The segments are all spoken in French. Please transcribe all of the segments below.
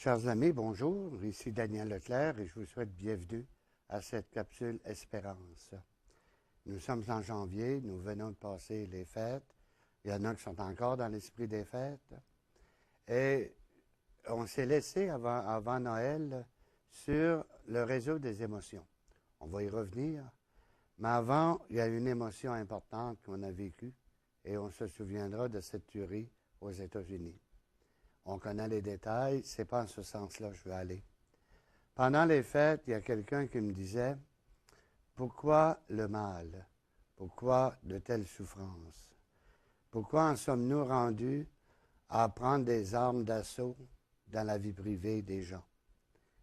Chers amis, bonjour. Ici Daniel Leclerc et je vous souhaite bienvenue à cette capsule Espérance. Nous sommes en janvier, nous venons de passer les fêtes. Il y en a qui sont encore dans l'esprit des fêtes. Et on s'est laissé avant Noël sur le réseau des émotions. On va y revenir. Mais avant, il y a une émotion importante qu'on a vécue et on se souviendra de cette tuerie aux États-Unis. On connaît les détails, c'est pas en ce sens-là que je veux aller. Pendant les fêtes, il y a quelqu'un qui me disait « Pourquoi le mal? Pourquoi de telles souffrances? Pourquoi en sommes-nous rendus à prendre des armes d'assaut dans la vie privée des gens?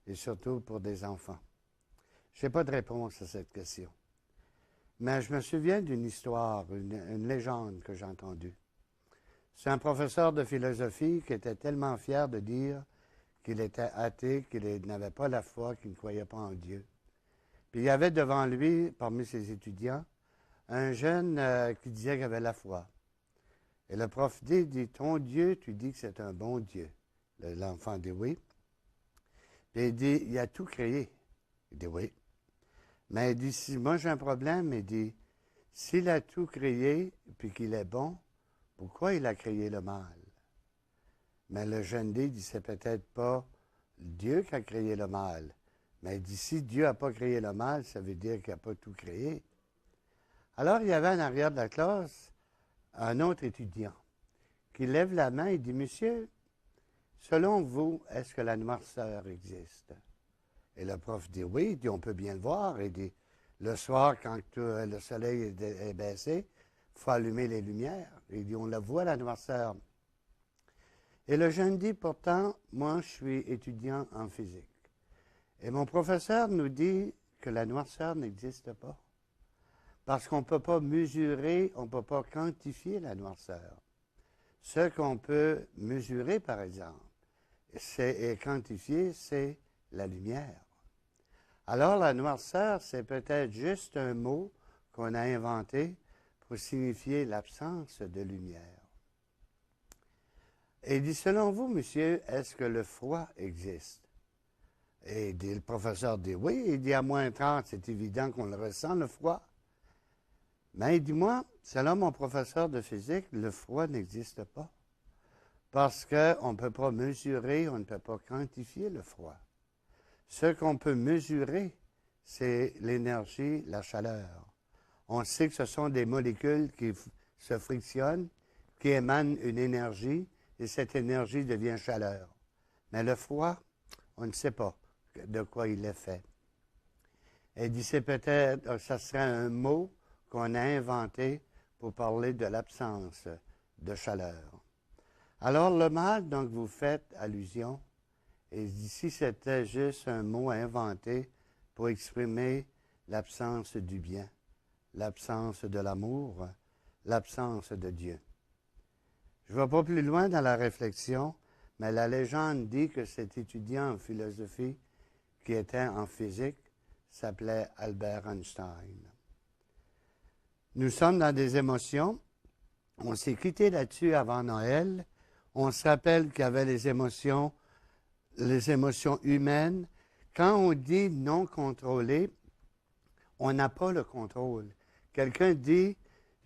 Et surtout pour des enfants. » Je n'ai pas de réponse à cette question. Mais je me souviens d'une histoire, une légende que j'ai entendue. C'est un professeur de philosophie qui était tellement fier de dire qu'il était athée, qu'il n'avait pas la foi, qu'il ne croyait pas en Dieu. Puis il y avait devant lui, parmi ses étudiants, un jeune qui disait qu'il avait la foi. Et le prof dit, ton Dieu, tu dis que c'est un bon Dieu. L'enfant dit oui. Puis il dit, il a tout créé. Il dit oui. Mais il dit, si moi j'ai un problème, il dit, s'il a tout créé, puis qu'il est bon, pourquoi il a créé le mal? Mais le jeune dit, c'est peut-être pas Dieu qui a créé le mal. Mais il dit, si Dieu n'a pas créé le mal, ça veut dire qu'il n'a pas tout créé. Alors, il y avait en arrière de la classe un autre étudiant qui lève la main et dit, monsieur, selon vous, est-ce que la noirceur existe? Et le prof dit, oui, il dit, on peut bien le voir. Il dit, le soir, quand le soleil est baissé, il faut allumer les lumières. Il dit, on la voit, la noirceur. Et le jeune dit, pourtant, moi, je suis étudiant en physique. Et mon professeur nous dit que la noirceur n'existe pas. Parce qu'on ne peut pas mesurer, on ne peut pas quantifier la noirceur. Ce qu'on peut mesurer, par exemple, et quantifier, c'est la lumière. Alors, la noirceur, c'est peut-être juste un mot qu'on a inventé pour signifier l'absence de lumière. Et il dit, selon vous, monsieur, est-ce que le froid existe? Et le professeur dit, oui. Il dit, à moins 30, c'est évident qu'on le ressent, le froid. Mais il dit, moi, selon mon professeur de physique, le froid n'existe pas. Parce qu'on ne peut pas mesurer, on ne peut pas quantifier le froid. Ce qu'on peut mesurer, c'est l'énergie, la chaleur. On sait que ce sont des molécules qui se frictionnent, qui émanent une énergie, et cette énergie devient chaleur. Mais le froid, on ne sait pas de quoi il est fait. Et il dit, c'est peut-être, ça serait un mot qu'on a inventé pour parler de l'absence de chaleur. Alors, le mal, donc, vous faites allusion, et il dit, si c'était juste un mot inventé pour exprimer l'absence du bien, l'absence de l'amour, l'absence de Dieu. Je ne vais pas plus loin dans la réflexion, mais la légende dit que cet étudiant en philosophie qui était en physique s'appelait Albert Einstein. Nous sommes dans des émotions. On s'est quitté là-dessus avant Noël. On se rappelle qu'il y avait les émotions humaines. Quand on dit non contrôlé, on n'a pas le contrôle. Quelqu'un dit,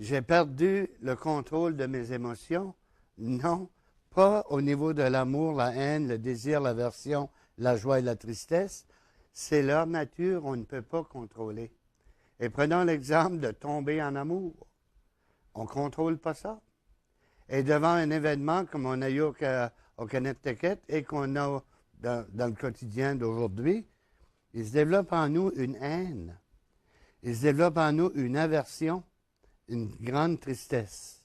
j'ai perdu le contrôle de mes émotions. Non, pas au niveau de l'amour, la haine, le désir, l'aversion, la joie et la tristesse. C'est leur nature, on ne peut pas contrôler. Et prenons l'exemple de tomber en amour. On ne contrôle pas ça. Et devant un événement comme on a eu au Connecticut et qu'on a dans le quotidien d'aujourd'hui, il se développe en nous une haine. Il se développe en nous une aversion, une grande tristesse.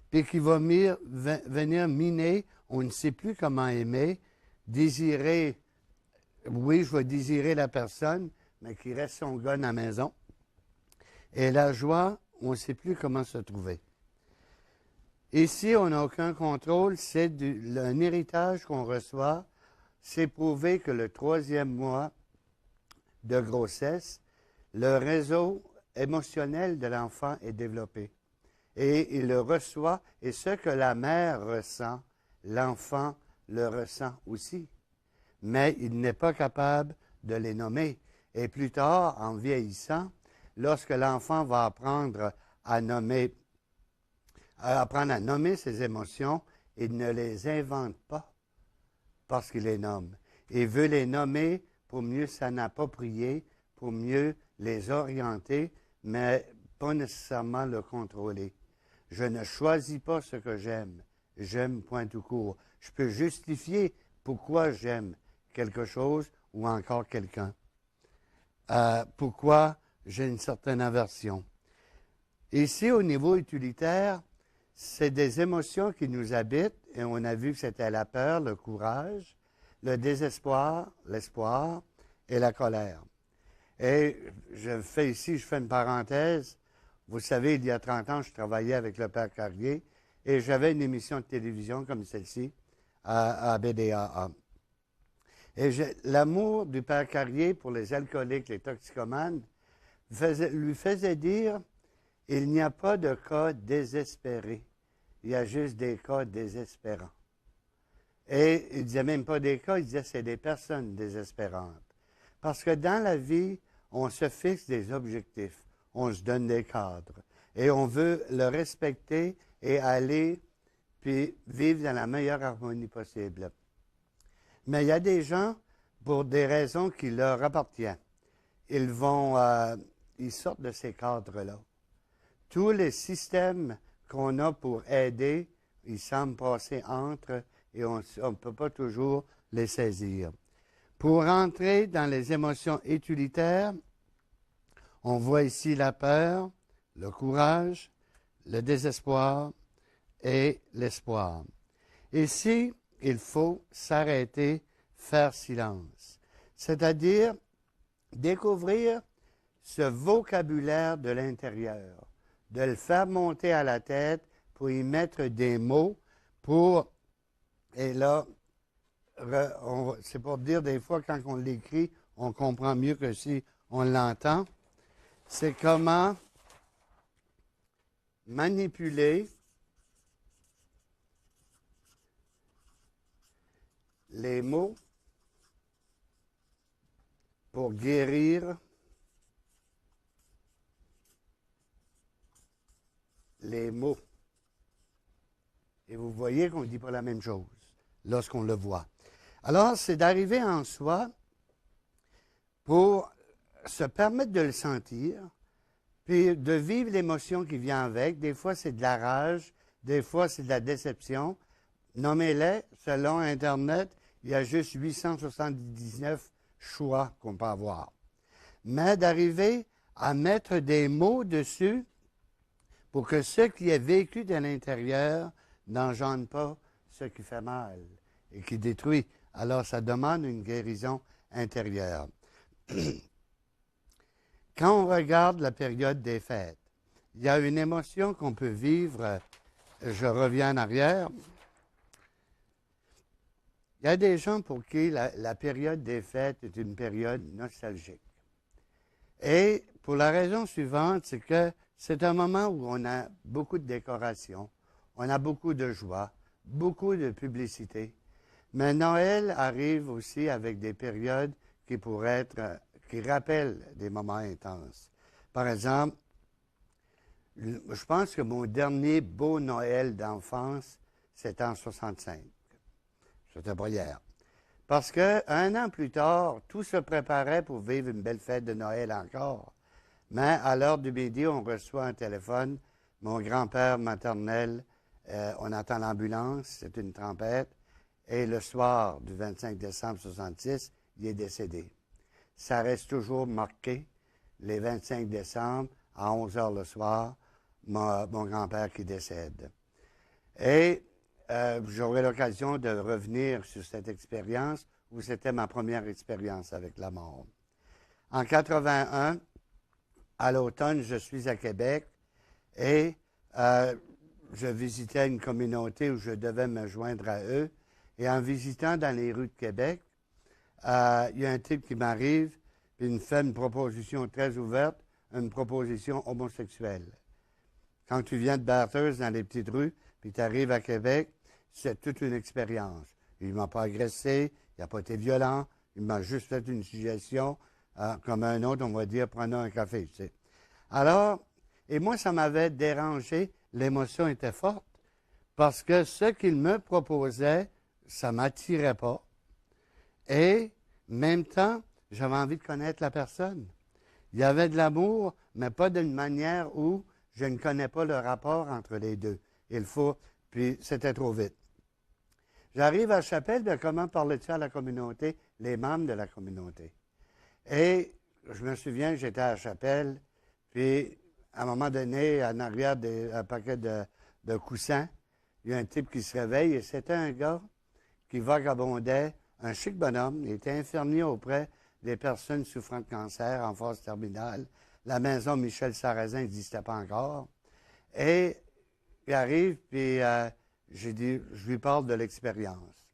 Puis qui va venir miner, on ne sait plus comment aimer, désirer, oui, je vais désirer la personne, mais qui reste son gars à la maison. Et la joie, on ne sait plus comment se trouver. Ici, on n'a aucun contrôle, c'est un héritage qu'on reçoit. C'est prouvé que le 3e mois de grossesse, le réseau émotionnel de l'enfant est développé. Et il le reçoit, et ce que la mère ressent, l'enfant le ressent aussi. mais il n'est pas capable de les nommer. Et plus tard, en vieillissant, lorsque l'enfant va apprendre à nommer ses émotions, il ne les invente pas parce qu'il les nomme. Il veut les nommer pour mieux s'en approprier, pour mieux les orienter, mais pas nécessairement le contrôler. Je ne choisis pas ce que j'aime. J'aime point tout court. Je peux justifier pourquoi j'aime quelque chose ou encore quelqu'un. Pourquoi j'ai une certaine aversion. Ici, au niveau utilitaire, c'est des émotions qui nous habitent, et on a vu que c'était la peur, le courage, le désespoir, l'espoir et la colère. Et je fais une parenthèse. Vous savez, il y a 30 ans, je travaillais avec le Père Carrier et j'avais une émission de télévision comme celle-ci à BDAA. Et l'amour du Père Carrier pour les alcooliques, les toxicomanes, lui faisait dire « Il n'y a pas de cas désespérés, il y a juste des cas désespérants. » Et il ne disait même pas des cas, il disait « c'est des personnes désespérantes. » Parce que dans la vie, on se fixe des objectifs, on se donne des cadres, et on veut le respecter et aller puis vivre dans la meilleure harmonie possible. Mais il y a des gens, pour des raisons qui leur appartiennent, ils sortent de ces cadres-là. Tous les systèmes qu'on a pour aider, ils semblent passer entre et on ne peut pas toujours les saisir. Pour entrer dans les émotions utilitaires, on voit ici la peur, le courage, le désespoir et l'espoir. Ici, il faut s'arrêter, faire silence, c'est-à-dire découvrir ce vocabulaire de l'intérieur, de le faire monter à la tête pour y mettre des mots et là, c'est pour dire des fois quand on l'écrit, on comprend mieux que si on l'entend. C'est comment manipuler les mots pour guérir les mots. Et vous voyez qu'on ne dit pas la même chose lorsqu'on le voit. Alors, c'est d'arriver en soi pour se permettre de le sentir, puis de vivre l'émotion qui vient avec. Des fois, c'est de la rage, des fois, c'est de la déception. Nommez-les, selon Internet, il y a juste 879 choix qu'on peut avoir. Mais d'arriver à mettre des mots dessus pour que ce qui est vécu de l'intérieur n'engendre pas ce qui fait mal et qui détruit. Alors, ça demande une guérison intérieure. Quand on regarde la période des fêtes, il y a une émotion qu'on peut vivre. Je reviens en arrière. Il y a des gens pour qui la période des fêtes est une période nostalgique. Et pour la raison suivante, c'est que c'est un moment où on a beaucoup de décorations, on a beaucoup de joie, beaucoup de publicité. Mais Noël arrive aussi avec des périodes qui rappellent des moments intenses. Par exemple, je pense que mon dernier beau Noël d'enfance, c'était en 65. C'était pas hier. Parce qu'un an plus tard, tout se préparait pour vivre une belle fête de Noël encore. Mais à l'heure du midi, on reçoit un téléphone. Mon grand-père maternel, on attend l'ambulance, c'est une tempête. Et le soir du 25 décembre 1966, il est décédé. Ça reste toujours marqué, les 25 décembre, à 11 heures le soir, mon grand-père qui décède. Et j'aurai l'occasion de revenir sur cette expérience où c'était ma première expérience avec la mort. En 81, à l'automne, je suis à Québec et je visitais une communauté où je devais me joindre à eux. Et en visitant dans les rues de Québec, il y a un type qui m'arrive et il me fait une proposition très ouverte, une proposition homosexuelle. Quand tu viens de Bathurst dans les petites rues, puis tu arrives à Québec, c'est toute une expérience. Il ne m'a pas agressé, il n'a pas été violent. Il m'a juste fait une suggestion, comme un autre, on va dire, prenons un café. Tu sais. Alors, et moi, ça m'avait dérangé. L'émotion était forte parce que ce qu'il me proposait, ça ne m'attirait pas. Et, en même temps, j'avais envie de connaître la personne. Il y avait de l'amour, mais pas d'une manière où je ne connais pas le rapport entre les deux. Il faut, puis c'était trop vite. J'arrive à la chapelle, bien, comment parlais-tu à la communauté, les membres de la communauté? Et je me souviens, j'étais à la chapelle, puis à un moment donné, en arrière d'un paquet de coussins, il y a un type qui se réveille, et c'était un gars qui vagabondait, un chic bonhomme, il était infirmier auprès des personnes souffrant de cancer en phase terminale. La maison Michel Sarrazin n'existait pas encore. Et il arrive, puis j'ai dit, je lui parle de l'expérience.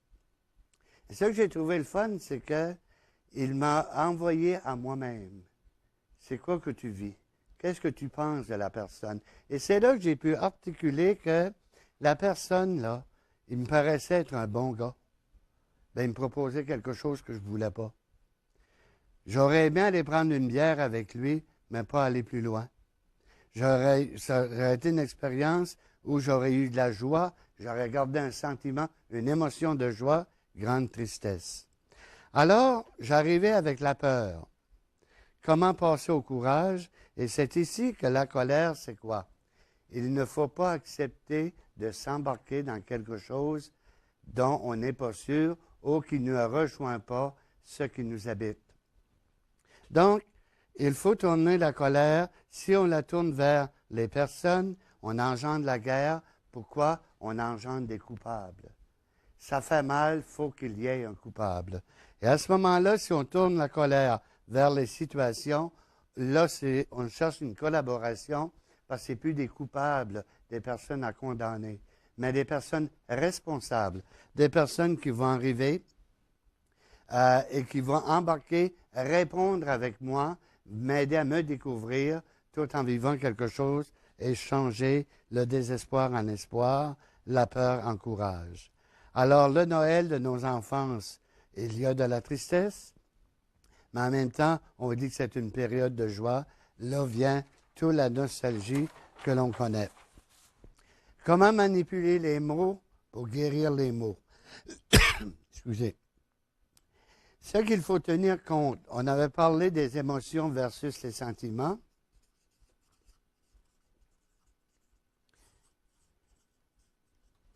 Et ce que j'ai trouvé le fun, c'est qu'il m'a envoyé à moi-même. C'est quoi que tu vis? Qu'est-ce que tu penses de la personne? Et c'est là que j'ai pu articuler que la personne, là, il me paraissait être un bon gars. Bien, il me proposait quelque chose que je ne voulais pas. J'aurais aimé aller prendre une bière avec lui, mais pas aller plus loin. Ça aurait été une expérience où j'aurais eu de la joie, j'aurais gardé un sentiment, une émotion de joie, grande tristesse. Alors, j'arrivais avec la peur. Comment passer au courage? Et c'est ici que la colère, c'est quoi? Il ne faut pas accepter de s'embarquer dans quelque chose dont on n'est pas sûr ou qui ne rejoint pas ce qui nous habite. Donc, il faut tourner la colère. Si on la tourne vers les personnes, on engendre la guerre. Pourquoi? On engendre des coupables. Ça fait mal, il faut qu'il y ait un coupable. Et à ce moment-là, si on tourne la colère vers les situations, là, on cherche une collaboration parce que ce n'est plus des coupables, des personnes à condamner, mais des personnes responsables, des personnes qui vont arriver et qui vont embarquer, répondre avec moi, m'aider à me découvrir tout en vivant quelque chose et changer le désespoir en espoir, la peur en courage. Alors, le Noël de nos enfances, il y a de la tristesse, mais en même temps, on dit que c'est une période de joie. Là vient toute la nostalgie que l'on connaît. Comment manipuler les mots pour guérir les mots? Excusez. Ce qu'il faut tenir compte, on avait parlé des émotions versus les sentiments.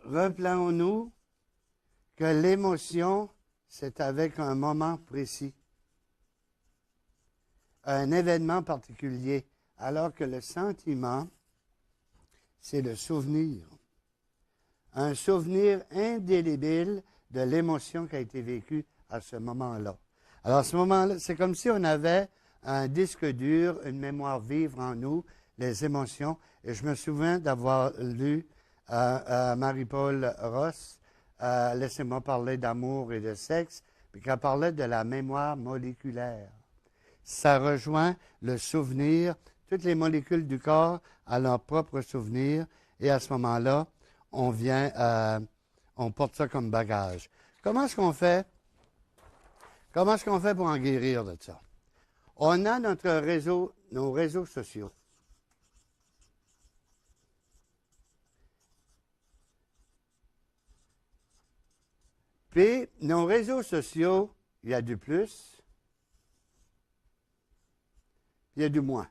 Rappelons-nous que l'émotion, c'est avec un moment précis, un événement particulier, alors que le sentiment, c'est le souvenir. Un souvenir indélébile de l'émotion qui a été vécue à ce moment-là. Alors, à ce moment-là, c'est comme si on avait un disque dur, une mémoire vive en nous, les émotions. Et je me souviens d'avoir lu Marie-Paul Ross, Laissez-moi parler d'amour et de sexe, puis qu'elle parlait de la mémoire moléculaire. Ça rejoint le souvenir. Toutes les molécules du corps ont leur propre souvenir. Et à ce moment-là, on porte ça comme bagage. Comment est-ce qu'on fait? Comment est-ce qu'on fait pour en guérir de ça? On a notre réseau, nos réseaux sociaux. Puis, nos réseaux sociaux, il y a du plus, puis il y a du moins.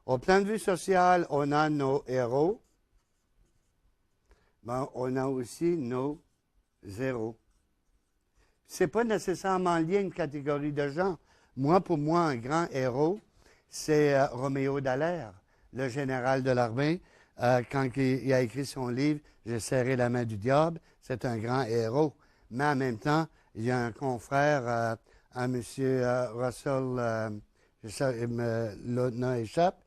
Au plan de vue social, on a nos héros, mais on a aussi nos zéros. Ce n'est pas nécessairement lié à une catégorie de gens. Moi, pour moi, un grand héros, c'est Roméo Dallaire, le général de l'armée. Quand il a écrit son livre « J'ai serré la main du diable », c'est un grand héros. Mais en même temps, il y a un confrère, un monsieur Russell, le nom échappe,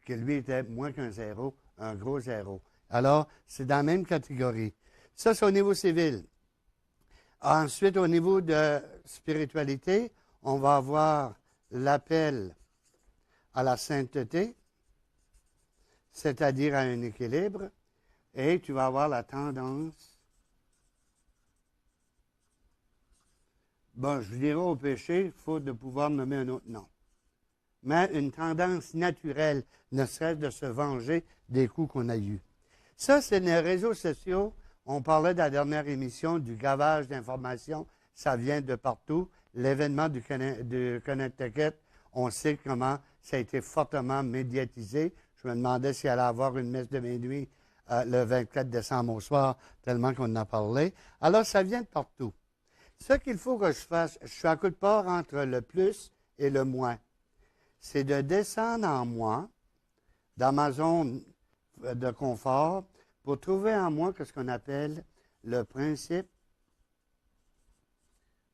que lui était moins qu'un zéro, un gros zéro. Alors, c'est dans la même catégorie. Ça, c'est au niveau civil. Ensuite, au niveau de spiritualité, on va avoir l'appel à la sainteté, c'est-à-dire à un équilibre, et tu vas avoir la tendance bon, je dirais au péché, faute de pouvoir nommer un autre nom. Mais une tendance naturelle, ne serait-ce de se venger des coups qu'on a eus. Ça, c'est les réseaux sociaux. On parlait de la dernière émission du gavage d'informations. Ça vient de partout. L'événement du Connecticut, on sait comment ça a été fortement médiatisé. Je me demandais s'il allait avoir une messe de minuit le 24 décembre au soir, tellement qu'on en a parlé. Alors, ça vient de partout. Ce qu'il faut que je fasse, je suis à coup de part entre le plus et le moins. C'est de descendre en moi, dans ma zone de confort, pour trouver en moi ce qu'on appelle le principe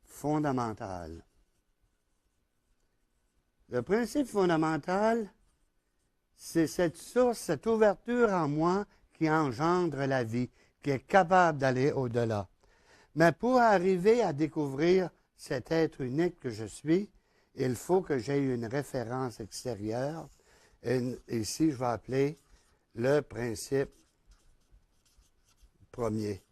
fondamental. Le principe fondamental, c'est cette source, cette ouverture en moi qui engendre la vie, qui est capable d'aller au-delà. Mais pour arriver à découvrir cet être unique que je suis, il faut que j'aie une référence extérieure. Ici, je vais appeler le principe premier.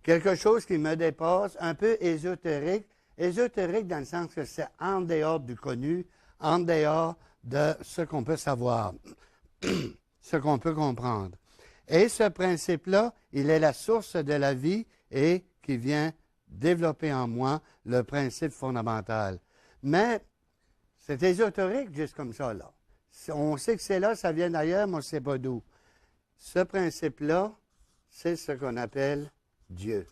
Quelque chose qui me dépasse, un peu ésotérique. Ésotérique dans le sens que c'est en dehors du connu, en dehors de ce qu'on peut savoir, ce qu'on peut comprendre. Et ce principe-là, il est la source de la vie et qui vient développer en moi le principe fondamental. Mais c'est ésotérique juste comme ça, là. On sait que c'est là, ça vient d'ailleurs, mais on ne sait pas d'où. Ce principe-là, c'est ce qu'on appelle Dieu.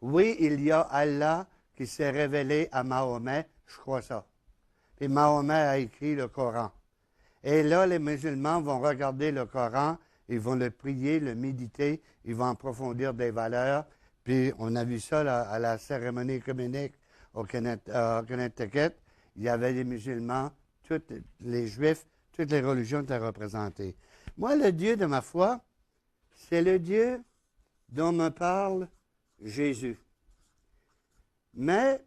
Oui, il y a Allah qui s'est révélé à Mahomet, je crois ça. Puis Mahomet a écrit le Coran. Et là, les musulmans vont regarder le Coran, ils vont le prier, le méditer, ils vont approfondir des valeurs. Puis on a vu ça là, à la cérémonie communique au Connecticut. Il y avait des musulmans, tous les juifs, toutes les religions étaient représentées. Moi, le Dieu de ma foi, c'est le Dieu dont me parle Jésus. Mais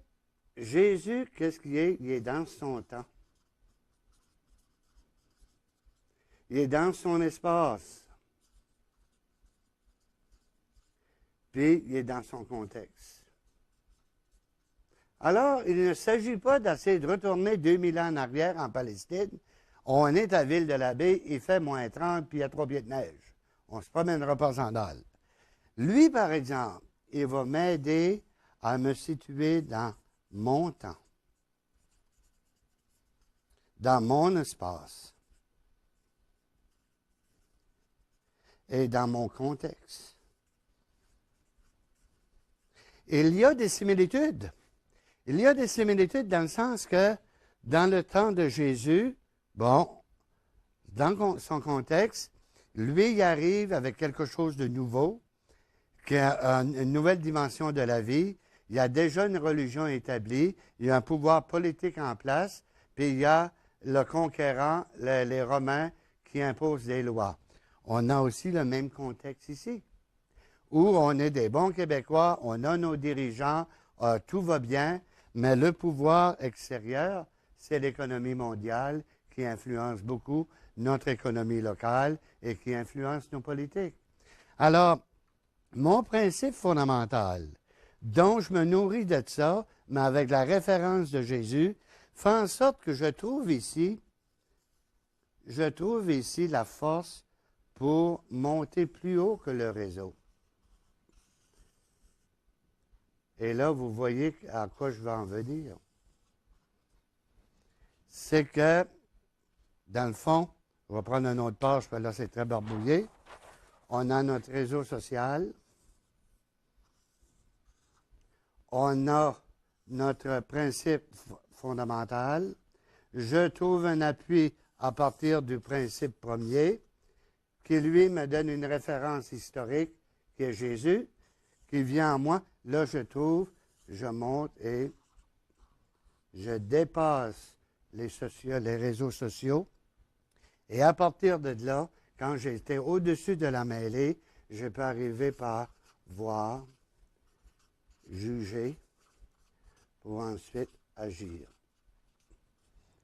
Jésus, qu'est-ce qu'il est? Il est dans son temps. Il est dans son espace. Puis, il est dans son contexte. Alors, il ne s'agit pas d'essayer de retourner 2000 ans en arrière en Palestine. On est à Ville-de-la-Baie, il fait moins 30, puis il y a 3 pieds de neige. On ne se promènera pas en dalle. Lui, par exemple, il va m'aider à me situer dans mon temps, dans mon espace et dans mon contexte. Il y a des similitudes. Il y a des similitudes dans le sens que dans le temps de Jésus, bon, dans son contexte, lui, il arrive avec quelque chose de nouveau, qui a une nouvelle dimension de la vie. Il y a déjà une religion établie, il y a un pouvoir politique en place, puis il y a le conquérant, les Romains, qui imposent des lois. On a aussi le même contexte ici, où on est des bons Québécois, on a nos dirigeants, tout va bien, mais le pouvoir extérieur, c'est l'économie mondiale qui influence beaucoup notre économie locale et qui influence nos politiques. Alors, mon principe fondamental, dont je me nourris de ça, mais avec la référence de Jésus, fait en sorte que je trouve ici la force pour monter plus haut que le réseau. Et là, vous voyez à quoi je veux en venir. C'est que, dans le fond, on va prendre un autre page, parce que là, c'est très barbouillé. On a notre réseau social. On a notre principe fondamental. Je trouve un appui à partir du principe premier, qui, lui, me donne une référence historique, qui est Jésus, qui vient en moi. Là, je monte et je dépasse les réseaux sociaux. Et à partir de là, quand j'étais au-dessus de la mêlée, je peux arriver par voir, juger, pour ensuite agir.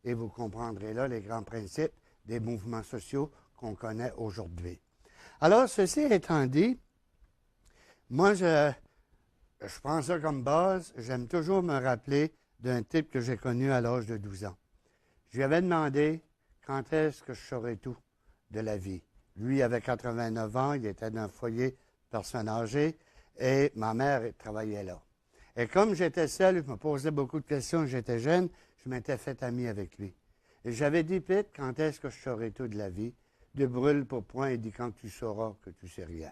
Et vous comprendrez là les grands principes des mouvements sociaux qu'on connaît aujourd'hui. Alors, ceci étant dit, moi, je prends ça comme base. J'aime toujours me rappeler d'un type que j'ai connu à l'âge de 12 ans. Je lui avais demandé quand est-ce que je saurais tout de la vie. Lui avait 89 ans, il était dans un foyer de personnes âgées et ma mère travaillait là. Et comme j'étais seul, je me posais beaucoup de questions, j'étais jeune, je m'étais fait ami avec lui. Et j'avais dit, Pete, quand est-ce que je saurai tout de la vie? De brûle pour point, il dit, quand tu sauras que tu sais rien.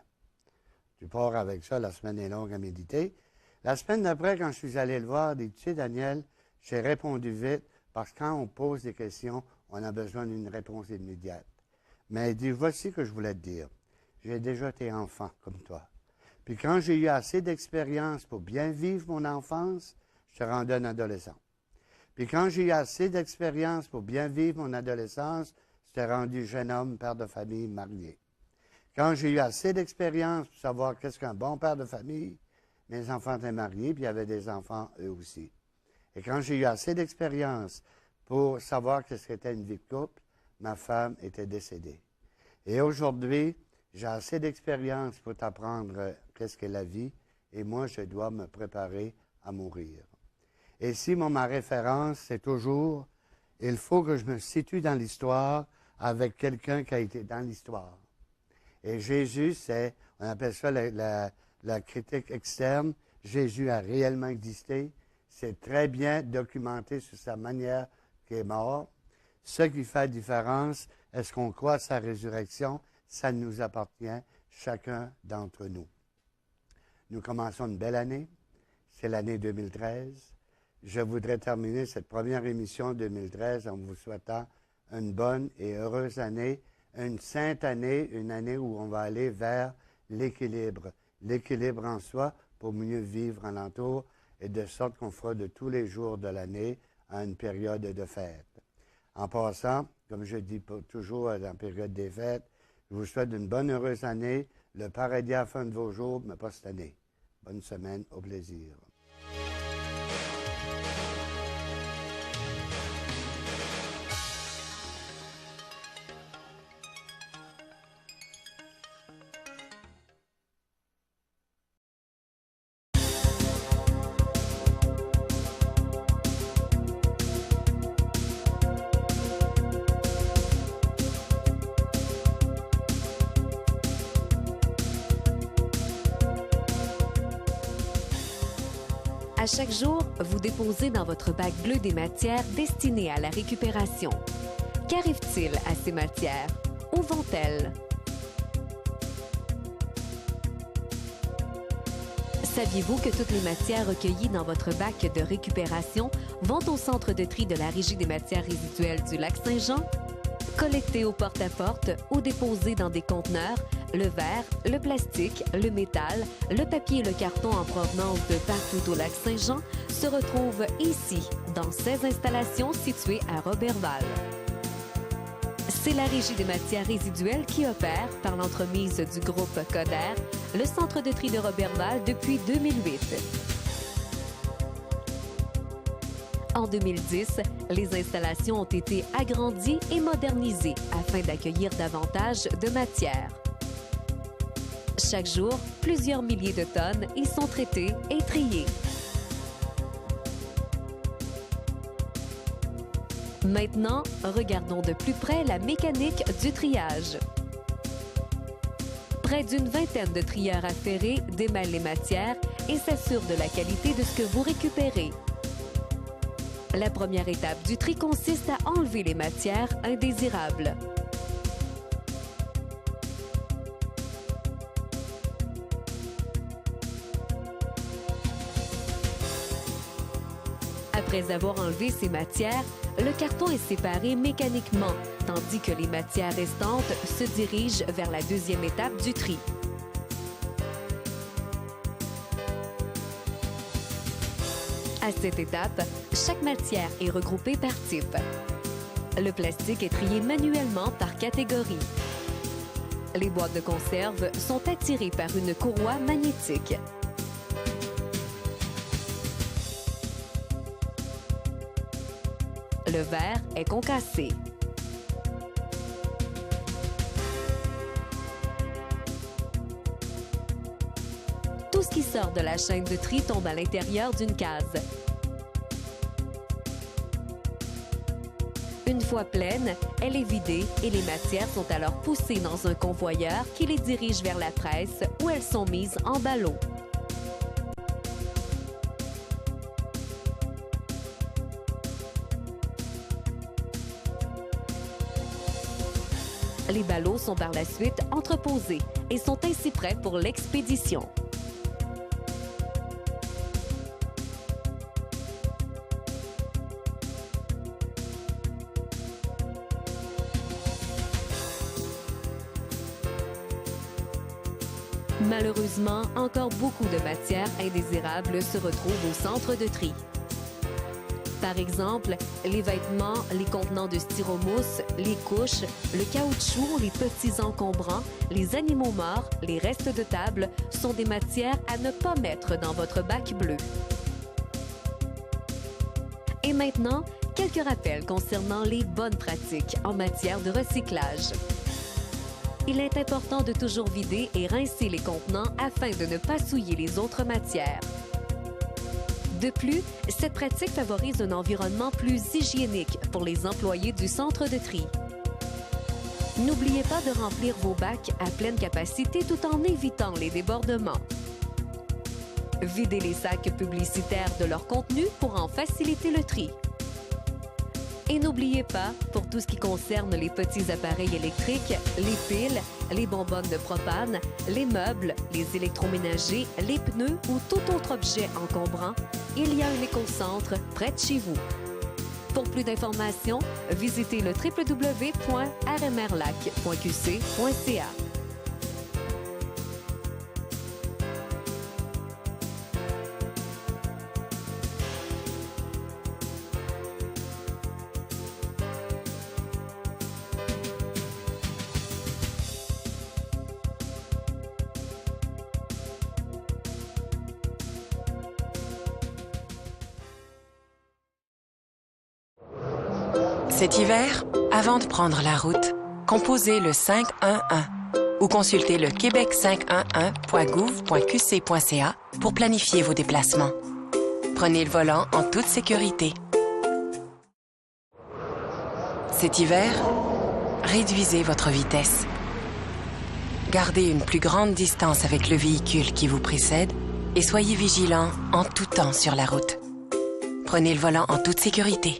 Tu pars avec ça, la semaine est longue à méditer. La semaine d'après, quand je suis allé le voir, il dit, tu sais, Daniel, j'ai répondu vite, parce que quand on pose des questions, on a besoin d'une réponse immédiate. Mais il dit, voici ce que je voulais te dire. J'ai déjà été enfant comme toi. Puis quand j'ai eu assez d'expérience pour bien vivre mon enfance, je suis rendu un adolescent. Puis quand j'ai eu assez d'expérience pour bien vivre mon adolescence, j'étais rendu jeune homme, père de famille, marié. Quand j'ai eu assez d'expérience pour savoir qu'est-ce qu'un bon père de famille, mes enfants étaient mariés, puis il y avait des enfants eux aussi. Et quand j'ai eu assez d'expérience pour savoir qu'est-ce qu'était une vie de couple, ma femme était décédée. Et aujourd'hui, j'ai assez d'expérience pour t'apprendre qu'est-ce qu'est la vie, et moi, je dois me préparer à mourir. Et si ma référence, c'est toujours, il faut que je me situe dans l'histoire avec quelqu'un qui a été dans l'histoire. Et Jésus, on appelle ça la critique externe. Jésus a réellement existé. C'est très bien documenté sur sa manière qu'il est mort. Ce qui fait la différence, est-ce qu'on croit à sa résurrection? Ça nous appartient, chacun d'entre nous. Nous commençons une belle année. C'est l'année 2013. Je voudrais terminer cette première émission 2013 en vous souhaitant une bonne et heureuse année, une sainte année, une année où on va aller vers l'équilibre. L'équilibre en soi pour mieux vivre alentour et de sorte qu'on fera de tous les jours de l'année à une période de fête. En passant, comme je dis toujours dans la période des fêtes, je vous souhaite une bonne heureuse année, le paradis à la fin de vos jours, mais pas cette année. Bonne semaine, au plaisir. À chaque jour, vous déposez dans votre bac bleu des matières destinées à la récupération. Qu'arrive-t-il à ces matières? Où vont-elles? Saviez-vous que toutes les matières recueillies dans votre bac de récupération vont au centre de tri de la Régie des matières résiduelles du Lac-Saint-Jean? Collectées au porte-à-porte ou déposées dans des conteneurs, le verre, le plastique, le métal, le papier et le carton en provenance de partout au Lac-Saint-Jean se retrouvent ici, dans 16 installations situées à Roberval. C'est la Régie des matières résiduelles qui opère, par l'entremise du groupe Coder, le centre de tri de Roberval depuis 2008. En 2010, les installations ont été agrandies et modernisées afin d'accueillir davantage de matières. Chaque jour, plusieurs milliers de tonnes y sont traitées et triées. Maintenant, regardons de plus près la mécanique du triage. Près d'une vingtaine de trieurs affairés démêlent les matières et s'assurent de la qualité de ce que vous récupérez. La première étape du tri consiste à enlever les matières indésirables. Après avoir enlevé ces matières, le carton est séparé mécaniquement, tandis que les matières restantes se dirigent vers la deuxième étape du tri. À cette étape, chaque matière est regroupée par type. Le plastique est trié manuellement par catégorie. Les boîtes de conserve sont attirées par une courroie magnétique. Le verre est concassé. Tout ce qui qui sort de la chaîne de tri tombe à l'intérieur d'une case. Une fois pleine, elle est vidée et les matières sont alors poussées dans un convoyeur qui les dirige vers la presse où elles sont mises en ballots. Les ballots sont par la suite entreposés et sont ainsi prêts pour l'expédition. Malheureusement, encore beaucoup de matières indésirables se retrouvent au centre de tri. Par exemple, les vêtements, les contenants de styromousse, les couches, le caoutchouc, les petits encombrants, les animaux morts, les restes de table sont des matières à ne pas mettre dans votre bac bleu. Et maintenant, quelques rappels concernant les bonnes pratiques en matière de recyclage. Il est important de toujours vider et rincer les contenants afin de ne pas souiller les autres matières. De plus, cette pratique favorise un environnement plus hygiénique pour les employés du centre de tri. N'oubliez pas de remplir vos bacs à pleine capacité tout en évitant les débordements. Videz les sacs publicitaires de leur contenu pour en faciliter le tri. Et n'oubliez pas, pour tout ce qui concerne les petits appareils électriques, les piles, les bonbonnes de propane, les meubles, les électroménagers, les pneus ou tout autre objet encombrant, il y a un écocentre près de chez vous. Pour plus d'informations, visitez le www.rmrlac.qc.ca. Cet hiver, avant de prendre la route, composez le 511 ou consultez le québec511.gouv.qc.ca pour planifier vos déplacements. Prenez le volant en toute sécurité. Cet hiver, réduisez votre vitesse. Gardez une plus grande distance avec le véhicule qui vous précède et soyez vigilant en tout temps sur la route. Prenez le volant en toute sécurité.